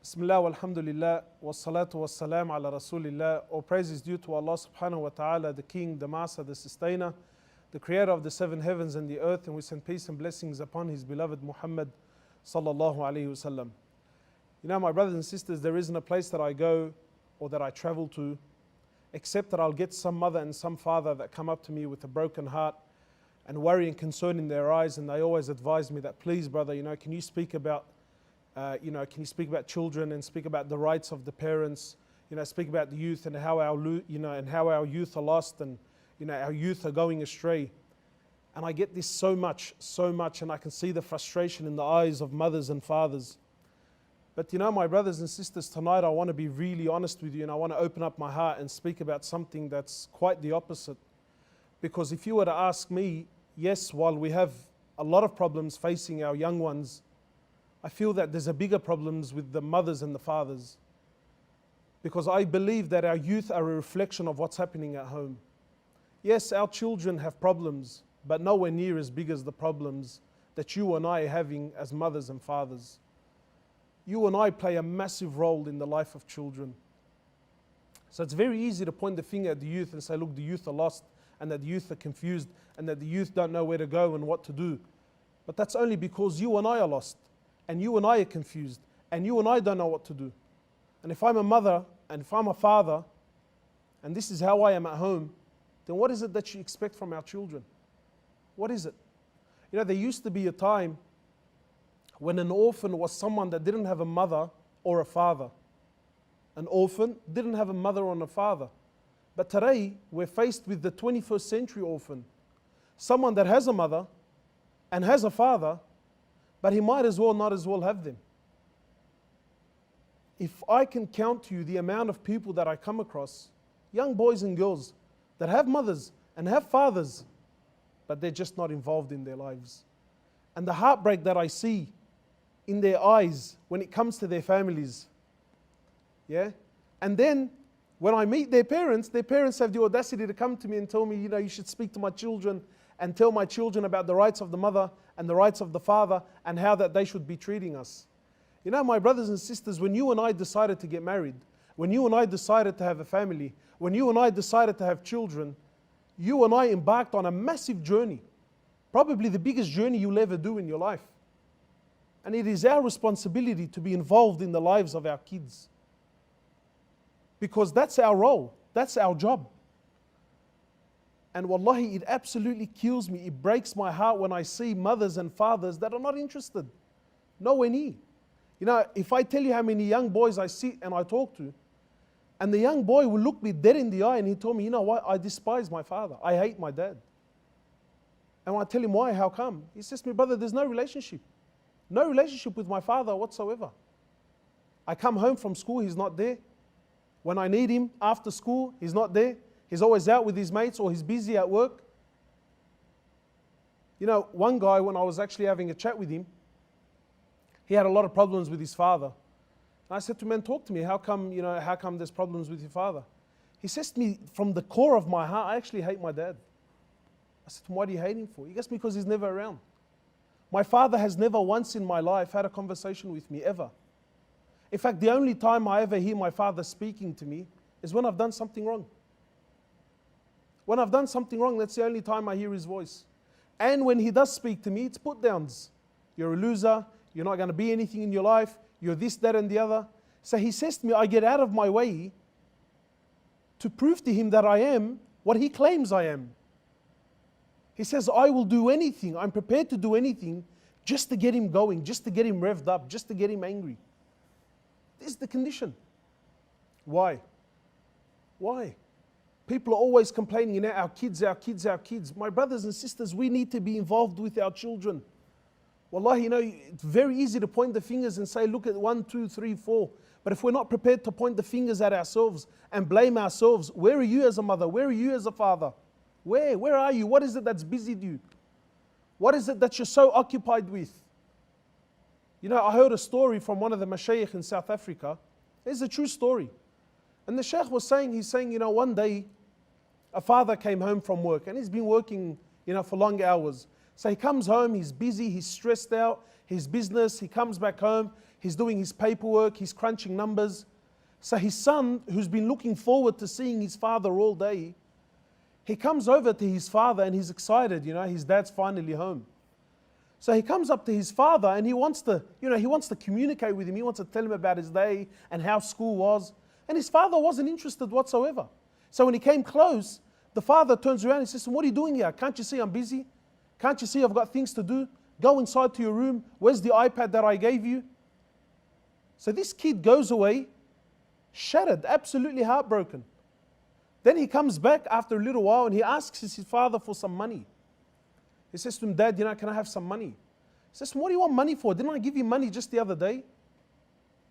Bismillah walhamdulillah wassalatu wassalam ala rasulillah. All praise is due to Allah subhanahu wa ta'ala, the King, the Master, the Sustainer, the Creator of the seven heavens and the earth, and we send peace and blessings upon His beloved Mohamed sallallahu alayhi wasallam. You know, my brothers and sisters, there isn't a place that I go or that I travel to except that I'll get some mother and some father that come up to me with a broken heart and worry and concern in their eyes, and they always advise me that, please brother, can you speak about children and speak about the rights of the parents, speak about the youth and how our youth are lost and our youth are going astray. And I get this so much, and I can see the frustration in the eyes of mothers and fathers. But my brothers and sisters, tonight I want to be really honest with you, and I want to open up my heart and speak about something that's quite the opposite. Because if you were to ask me, yes, while we have a lot of problems facing our young ones, I feel that there's a bigger problems with the mothers and the fathers. Because I believe that our youth are a reflection of what's happening at home. Yes, our children have problems, but nowhere near as big as the problems that you and I are having as mothers and fathers. You and I play a massive role in the life of children. So it's very easy to point the finger at the youth and say, look, the youth are lost, and that the youth are confused, and that the youth don't know where to go and what to do. But that's only because you and I are lost, and you and I are confused, and you and I don't know what to do. And if I'm a mother, and if I'm a father, and this is how I am at home, then what is it that you expect from our children? What is it? There used to be a time when an orphan was someone that didn't have a mother or a father. An orphan didn't have a mother or a father. But today, we're faced with the 21st century orphan. Someone that has a mother and has a father, but he might as well not as well have them. If I can count to you the amount of people that I come across, young boys and girls that have mothers and have fathers, but they're just not involved in their lives. And the heartbreak that I see in their eyes when it comes to their families. Yeah? And then when I meet their parents have the audacity to come to me and tell me, you should speak to my children and tell my children about the rights of the mother and the rights of the father and how that they should be treating us. My brothers and sisters, when you and I decided to get married, when you and I decided to have a family, when you and I decided to have children, you and I embarked on a massive journey, probably the biggest journey you'll ever do in your life. And it is our responsibility to be involved in the lives of our kids. Because that's our role, that's our job. And wallahi, it absolutely kills me, it breaks my heart when I see mothers and fathers that are not interested, nowhere near. If I tell you how many young boys I sit and I talk to, and the young boy will look me dead in the eye and he told me, you know what, I despise my father, I hate my dad. And when I tell him why, how come? He says to me, brother, there's no relationship with my father whatsoever. I come home from school, he's not there. When I need him after school, he's not there. He's always out with his mates or he's busy at work. One guy, when I was actually having a chat with him, he had a lot of problems with his father. And I said to him, man, talk to me. How come there's problems with your father? He says to me, from the core of my heart, I actually hate my dad. I said to him, why do you hate him for? He goes, because he's never around. My father has never once in my life had a conversation with me, ever. In fact, the only time I ever hear my father speaking to me is when I've done something wrong. When I've done something wrong, that's the only time I hear his voice. And when he does speak to me, it's put downs. You're a loser, you're not going to be anything in your life, you're this, that and the other. So he says to me, I get out of my way to prove to him that I am what he claims I am. He says, I will do anything, I'm prepared to do anything just to get him going, just to get him revved up, just to get him angry. This is the condition. Why? Why? People are always complaining, our kids. My brothers and sisters, we need to be involved with our children. Wallahi, it's very easy to point the fingers and say, look at 1, 2, 3, 4. But if we're not prepared to point the fingers at ourselves and blame ourselves, where are you as a mother? Where are you as a father? Where are you? What is it that's busied you? What is it that you're so occupied with? I heard a story from one of the Sheikh in South Africa. It's a true story. And the Sheikh was saying, one day a father came home from work and he's been working, for long hours. So he comes home, he's busy, he's stressed out, his business, he comes back home, he's doing his paperwork, he's crunching numbers. So his son, who's been looking forward to seeing his father all day, he comes over to his father and he's excited, his dad's finally home. So he comes up to his father and he wants to communicate with him. He wants to tell him about his day and how school was. And his father wasn't interested whatsoever. So when he came close, the father turns around and says, "What are you doing here? Can't you see I'm busy? Can't you see I've got things to do? Go inside to your room. Where's the iPad that I gave you?" So this kid goes away, shattered, absolutely heartbroken. Then he comes back after a little while and he asks his father for some money. He says to him, "Dad, can I have some money?" He says, "What do you want money for? Didn't I give you money just the other day?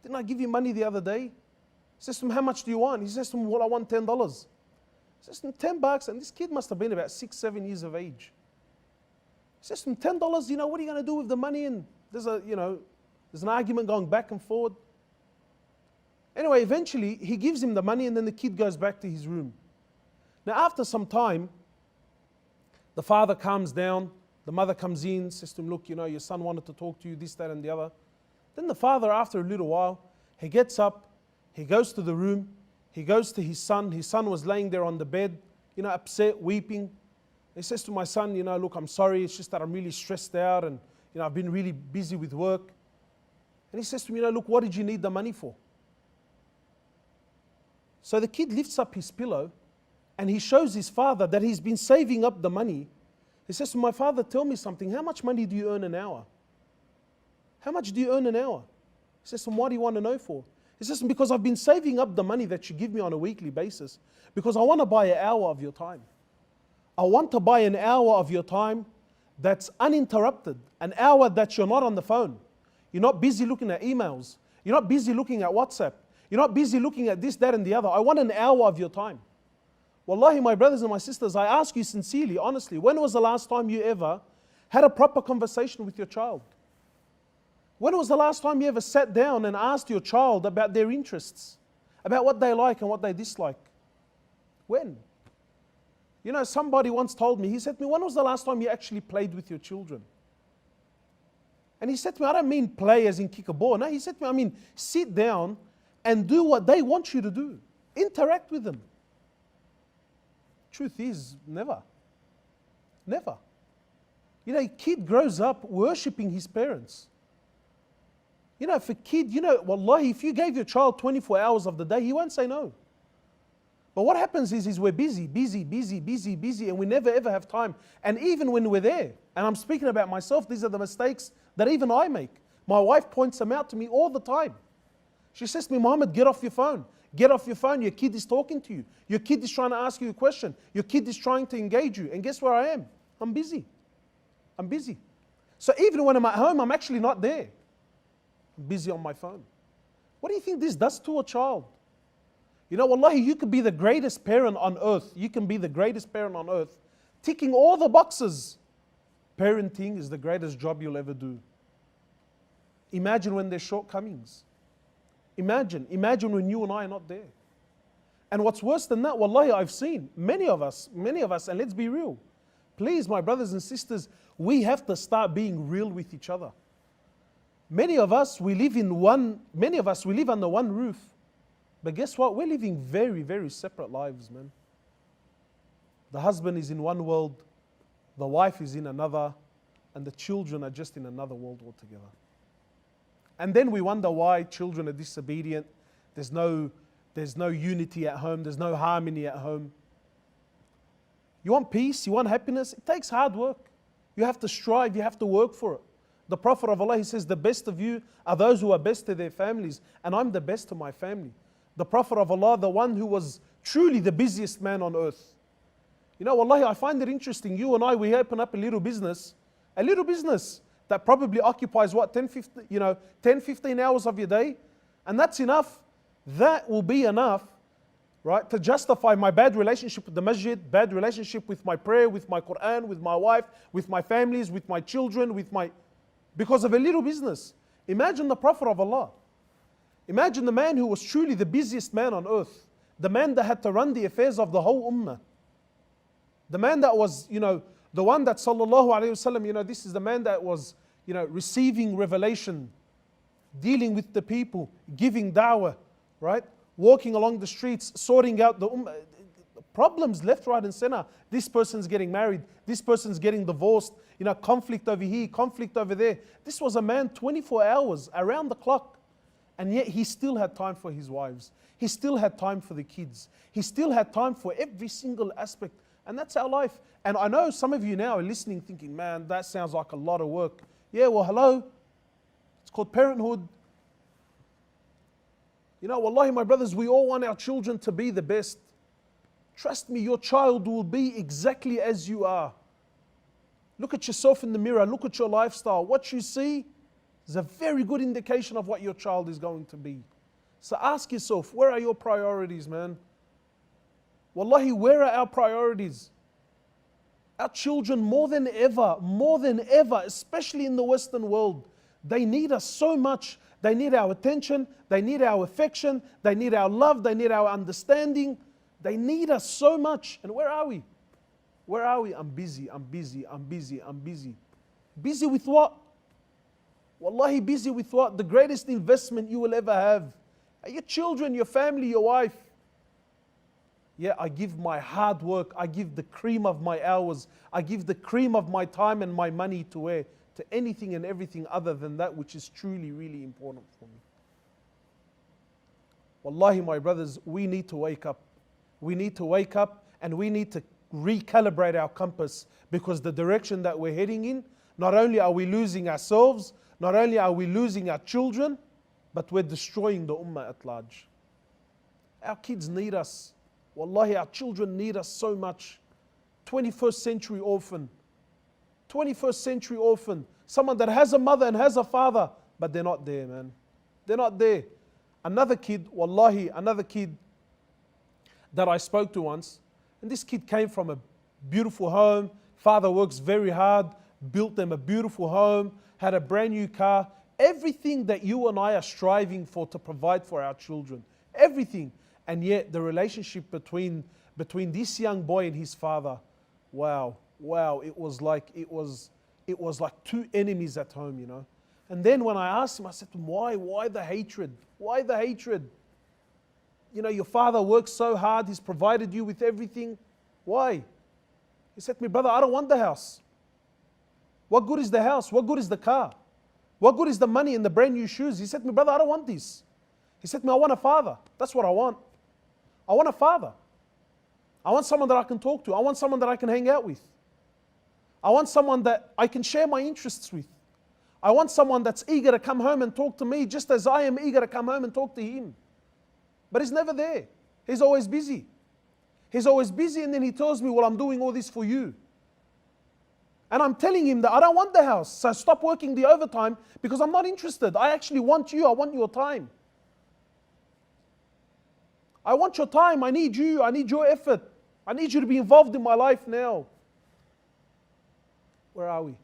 Didn't I give you money the other day?" He says to him, "How much do you want?" He says to him, "Well, I want $10. He says to him, $10, and this kid must have been about 6, 7 years of age. He says to him, $10, what are you going to do with the money? And there's an argument going back and forward. Anyway, eventually he gives him the money and then the kid goes back to his room. Now after some time, the father calms down, the mother comes in, says to him, "Look, your son wanted to talk to you, this, that and the other." Then the father, after a little while, he gets up, he goes to the room, he goes to his son. His son was laying there on the bed, upset, weeping. He says to my son, "Look, I'm sorry, it's just that I'm really stressed out and I've been really busy with work." And he says to me, "Look, what did you need the money for?" So the kid lifts up his pillow and he shows his father that he's been saving up the money. He says to my father, "Tell me something, how much money do you earn an hour? How much do you earn an hour?" He says to him, "What do you want to know for?" He says, "Because I've been saving up the money that you give me on a weekly basis because I want to buy an hour of your time. I want to buy an hour of your time that's uninterrupted, an hour that you're not on the phone. You're not busy looking at emails. You're not busy looking at WhatsApp. You're not busy looking at this, that and the other. I want an hour of your time." Wallahi, my brothers and my sisters, I ask you sincerely, honestly, when was the last time you ever had a proper conversation with your child? When was the last time you ever sat down and asked your child about their interests, about what they like and what they dislike? When? Somebody once told me, he said to me, "When was the last time you actually played with your children?" And he said to me, "I don't mean play as in kick a ball. No, he said to me, I mean sit down and do what they want you to do. Interact with them." Truth is, never. Never. A kid grows up worshipping his parents. If a kid, wallahi, if you gave your child 24 hours of the day, he won't say no. But what happens is we're busy, and we never ever have time. And even when we're there, and I'm speaking about myself, these are the mistakes that even I make. My wife points them out to me all the time. She says to me, "Mohamed, get off your phone. Get off your phone. Your kid is talking to you. Your kid is trying to ask you a question. Your kid is trying to engage you. And guess where I am? I'm busy. I'm busy." So even when I'm at home, I'm actually not there. I'm busy on my phone. What do you think this does to a child? Wallahi, you could be the greatest parent on earth. You can be the greatest parent on earth, ticking all the boxes. Parenting is the greatest job you'll ever do. Imagine when there's shortcomings. Imagine when you and I are not there. And what's worse than that, wallahi, I've seen many of us, and let's be real. Please, my brothers and sisters, we have to start being real with each other. Many of us, we live under one roof. But guess what? We're living very, very separate lives, man. The husband is in one world, the wife is in another, and the children are just in another world altogether. And then we wonder why children are disobedient. There's no unity at home. There's no harmony at home. You want peace? You want happiness? It takes hard work. You have to strive. You have to work for it. The Prophet of Allah, he says, "The best of you are those who are best to their families, and I'm the best to my family." The Prophet of Allah, the one who was truly the busiest man on earth. Wallahi, I find it interesting. You and I, we open up a little business that probably occupies 10, 15 hours of your day. And that's enough. That will be enough, right, to justify my bad relationship with the masjid, bad relationship with my prayer, with my Quran, with my wife, with my families, with my children, because of a little business. Imagine the Prophet of Allah. Imagine the man who was truly the busiest man on earth. The man that had to run the affairs of the whole ummah. The man that was, The one that sallallahu alayhi wasallam, this is the man that was, receiving revelation, dealing with the people, giving da'wah, right? Walking along the streets, sorting out the problems left, right and center. This person's getting married, this person's getting divorced, conflict over here, conflict over there. This was a man 24 hours around the clock. And yet he still had time for his wives. He still had time for the kids. He still had time for every single aspect. And that's our life. And I know some of you now are listening thinking, man, that sounds like a lot of work. Yeah, well, hello. It's called parenthood. Wallahi, my brothers, we all want our children to be the best. Trust me, your child will be exactly as you are. Look at yourself in the mirror. Look at your lifestyle. What you see is a very good indication of what your child is going to be. So ask yourself, where are your priorities, man? Wallahi, where are our priorities? Our children, more than ever, especially in the Western world, they need us so much. They need our attention, they need our affection, they need our love, they need our understanding. They need us so much. And where are we? Where are we? I'm busy. Busy with what? Wallahi, busy with what? The greatest investment you will ever have. Your children, your family, your wife. Yeah, I give my hard work, I give the cream of my hours, I give the cream of my time and my money to anything and everything other than that which is truly, really important for me. Wallahi, my brothers, we need to wake up. We need to wake up and we need to recalibrate our compass, because the direction that we're heading in, not only are we losing ourselves, not only are we losing our children, but we're destroying the ummah at large. Our kids need us. Wallahi, our children need us so much. 21st century orphan. 21st century orphan. Someone that has a mother and has a father, but they're not there, man. They're not there. Another kid, wallahi, another kid that I spoke to once, and this kid came from a beautiful home. Father works very hard, built them a beautiful home, had a brand new car. Everything that you and I are striving for to provide for our children. Everything. And yet the relationship between this young boy and his father, wow, it was like two enemies at home, And then when I asked him, I said to him, why the hatred? Why the hatred? Your father works so hard, he's provided you with everything. Why? He said to me, brother, I don't want the house. What good is the house? What good is the car? What good is the money and the brand new shoes? He said to me, brother, I don't want this. He said to me, I want a father. That's what I want. I want a father. I want someone that I can talk to. I want someone that I can hang out with. I want someone that I can share my interests with. I want someone that's eager to come home and talk to me just as I am eager to come home and talk to him. But he's never there. He's always busy. He's always busy, and then he tells me, well, I'm doing all this for you. And I'm telling him that I don't want the house, so stop working the overtime because I'm not interested. I actually want you. I want your time. I want your time. I need you. I need your effort. I need you to be involved in my life now. Where are we?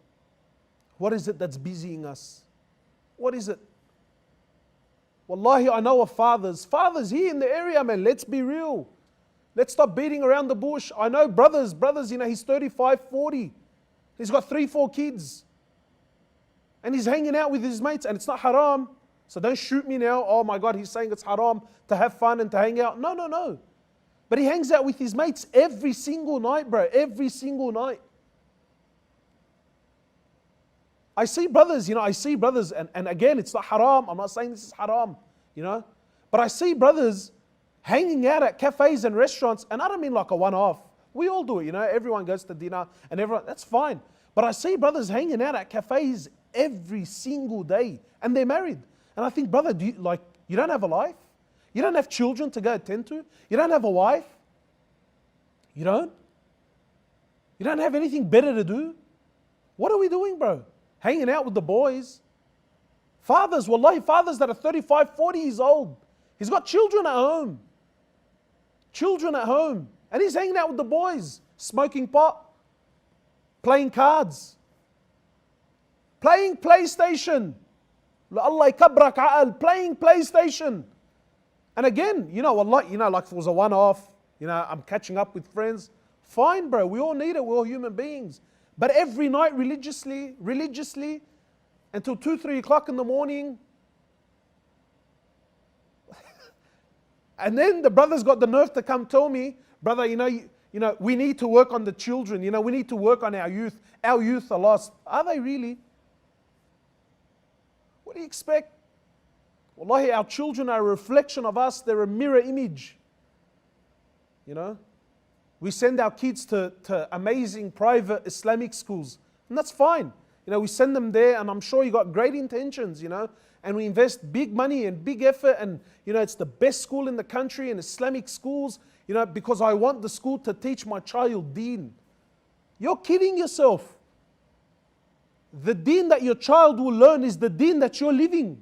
What is it that's busying us? What is it? Wallahi, I know of fathers. Fathers here in the area, man, let's be real. Let's stop beating around the bush. I know brothers, he's 35, 40. He's got 3, 4 kids. And he's hanging out with his mates, and it's not haram. So don't shoot me now. Oh my God, he's saying it's haram to have fun and to hang out. No. But he hangs out with his mates every single night, bro. Every single night. I see brothers, and again, it's not haram. I'm not saying this is haram, But I see brothers hanging out at cafes and restaurants, and I don't mean like a one-off. We all do it, Everyone goes to dinner, and that's fine. But I see brothers hanging out at cafes every single day, and they're married. And I think, brother, you don't have a life? You don't have children to go attend to? You don't have a wife? You don't? You don't have anything better to do? What are we doing, bro? Hanging out with the boys. Fathers, wallahi, fathers that are 35, 40 years old. He's got children at home. Children at home. And he's hanging out with the boys, smoking pot, playing cards, playing PlayStation. Allah yakabrak a'al, playing PlayStation. And again, like if it was a one-off, I'm catching up with friends. Fine, bro, we all need it, we're all human beings. But every night religiously, until 2, 3 o'clock in the morning. And then the brother's got the nerve to come tell me, brother, we need to work on the children. We need to work on our youth. Our youth are lost. Are they really? What do you expect? Wallahi, our children are a reflection of us. They're a mirror image. We send our kids to amazing private Islamic schools. And that's fine. We send them there, and I'm sure you got great intentions, and we invest big money and big effort, and it's the best school in the country, and Islamic schools, because I want the school to teach my child deen. You're kidding yourself. The deen that your child will learn is the deen that you're living.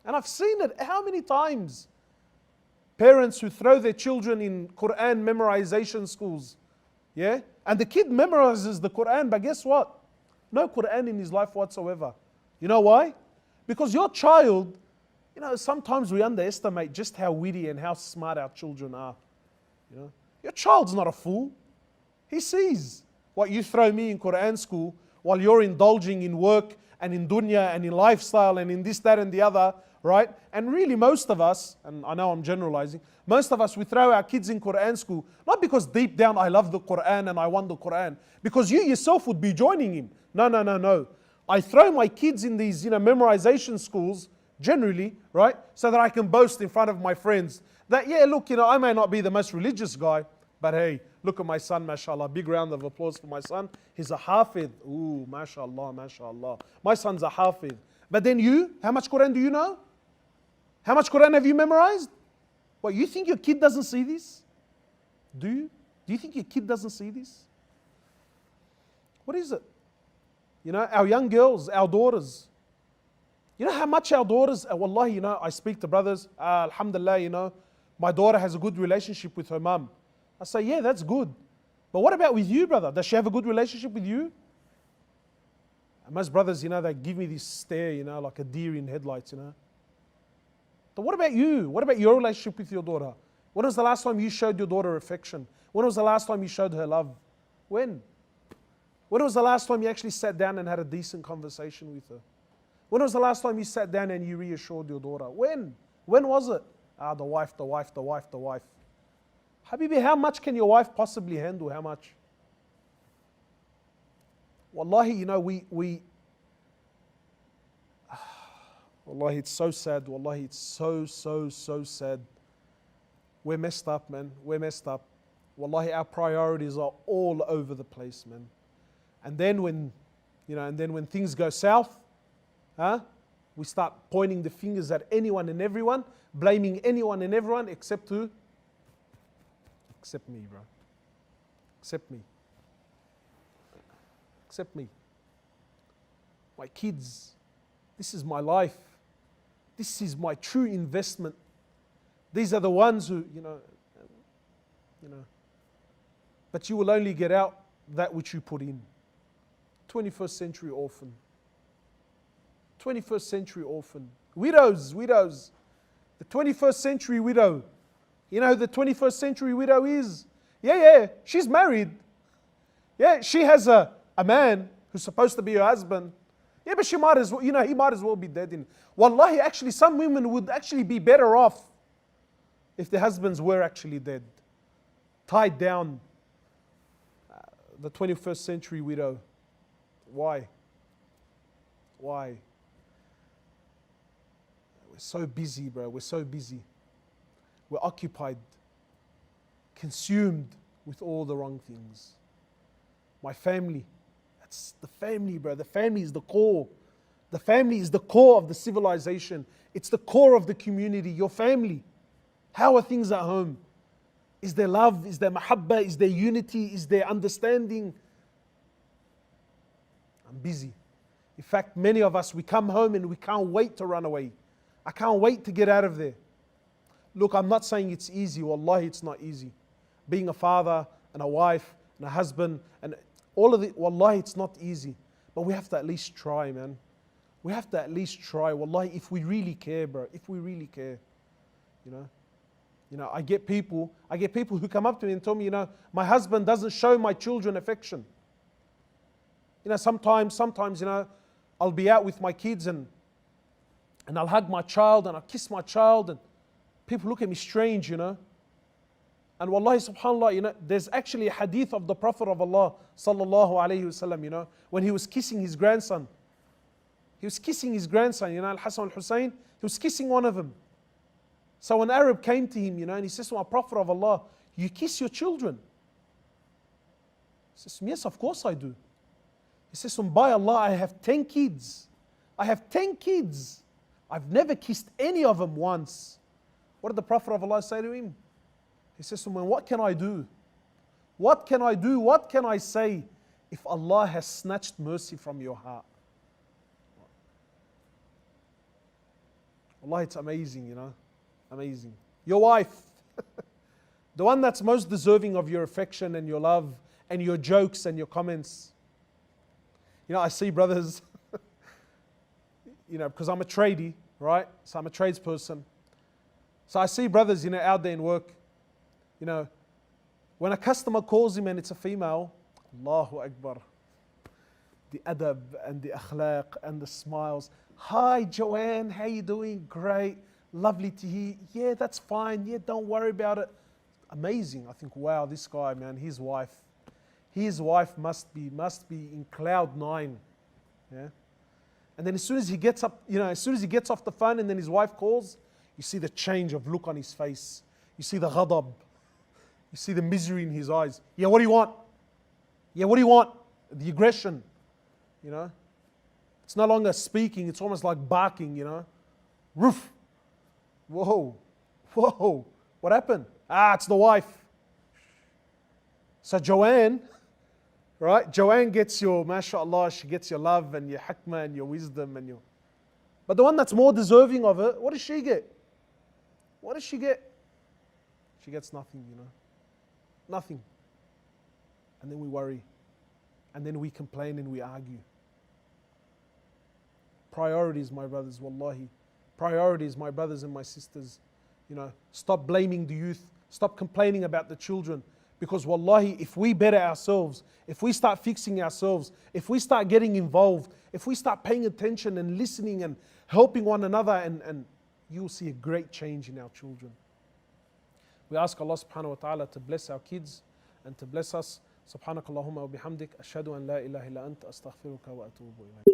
And I've seen it how many times. Parents who throw their children in Quran memorization schools. Yeah? And the kid memorizes the Quran, but guess what? No Quran in his life whatsoever. You know why? Because your child, sometimes we underestimate just how witty and how smart our children are. Your child's not a fool. He sees what you throw me in Quran school while you're indulging in work and in dunya and in lifestyle and in this, that and the other, right? And really most of us, and I know I'm generalizing, most of us, we throw our kids in Quran school, not because deep down I love the Quran and I want the Quran, because you yourself would be joining him. No. I throw my kids in these, memorization schools, generally, right? So that I can boast in front of my friends that, yeah, look, I may not be the most religious guy, but hey, look at my son, mashallah. Big round of applause for my son. He's a hafid. Ooh, mashallah, mashallah. My son's a hafid. But then you, how much Quran do you know? How much Quran have you memorized? What, you think your kid doesn't see this? Do you? Do you think your kid doesn't see this? What is it? Our young girls, our daughters. How much our daughters, wallahi, I speak to brothers, alhamdulillah, my daughter has a good relationship with her mum. I say, yeah, that's good. But what about with you, brother? Does she have a good relationship with you? And most brothers, they give me this stare, like a deer in headlights, But what about you? What about your relationship with your daughter? When was the last time you showed your daughter affection? When was the last time you showed her love? When? When was the last time you actually sat down and had a decent conversation with her? When was the last time you sat down and you reassured your daughter? When? When was it? The wife. Habibi, how much can your wife possibly handle? How much? Wallahi, Wallahi, it's so sad. Wallahi, it's so sad. We're messed up, man. We're messed up. Wallahi, our priorities are all over the place, man. And then when things go south, we start pointing the fingers at anyone and everyone, blaming anyone and everyone except who? Except me, bro. Except me. Except me. My kids. This is my life. This is my true investment. These are the ones who, but you will only get out that which you put in. 21st century orphan. 21st century orphan. Widows. The 21st century widow. You know who the 21st century widow is? Yeah, she's married. Yeah, she has a man who's supposed to be her husband. Yeah, but she might as well, he might as well be dead. Wallahi, actually, some women would actually be better off if their husbands were actually dead. Tied down. The 21st century widow. Why? We're so busy, bro. We're so busy. We're occupied, consumed with all the wrong things. My family. That's the family, bro. The family is the core. The family is the core of the civilization. It's the core of the community. Your family. How are things at home? Is there love? Is there mahabbah? Is there unity? Is there understanding? I'm busy. In fact, many of us, we come home and we can't wait to run away. I can't wait to get out of there. Look, I'm not saying it's easy. Wallahi, it's not easy. Being a father and a wife and a husband and all of it, wallahi, it's not easy. But we have to at least try, man. We have to at least try. Wallahi, if we really care, bro. If we really care. I get people who come up to me and tell me, my husband doesn't show my children affection. Sometimes, I'll be out with my kids and I'll hug my child and I'll kiss my child and people look at me strange. And wallahi, subhanAllah, there's actually a hadith of the Prophet of Allah, sallallahu alayhi wasallam, when he was kissing his grandson. He was kissing his grandson, Al-Hasan al-Hussein, he was kissing one of them. So an Arab came to him, and he says to my Prophet of Allah, you kiss your children? He says, yes, of course I do. He says, by Allah, I have 10 kids. I have 10 kids. I've never kissed any of them once. What did the Prophet of Allah say to him? He says to him, what can I do? What can I do? What can I say if Allah has snatched mercy from your heart? Allah, it's amazing, Amazing. Your wife, the one that's most deserving of your affection and your love and your jokes and your comments. I see brothers, because I'm a tradie, right? So I'm a tradesperson. So I see brothers, out there in work, when a customer calls him and it's a female, Allahu Akbar, the adab and the akhlaq and the smiles. Hi Joanne, how you doing? Great, lovely to hear. Yeah, that's fine. Yeah, don't worry about it. Amazing. I think, wow, this guy, man, his wife must be in cloud 9. Yeah. And then as soon as he gets up, as soon as he gets off the phone and then his wife calls, you see the change of look on his face. You see the ghadab. You see the misery in his eyes. Yeah, what do you want? Yeah, what do you want? The aggression, It's no longer speaking, it's almost like barking, Roof. Whoa. What happened? It's the wife. So Joanne, right? Joanne gets your, mashallah, she gets your love and your hikmah and your wisdom and your... But the one that's more deserving of it, what does she get? What does she get? She gets nothing, Nothing. And then we worry. And then we complain and we argue. Priorities, my brothers, wallahi. Priorities, my brothers and my sisters. Stop blaming the youth. Stop complaining about the children. Because wallahi, if we better ourselves, if we start fixing ourselves, if we start getting involved, if we start paying attention and listening and helping one another, and you'll see a great change in our children. We ask Allah subhanahu wa ta'ala to bless our kids and to bless us. Subhanakallahumma wa bihamdik. Ashhadu an la ilaha illa anta astaghfiruka wa atubu ilayk.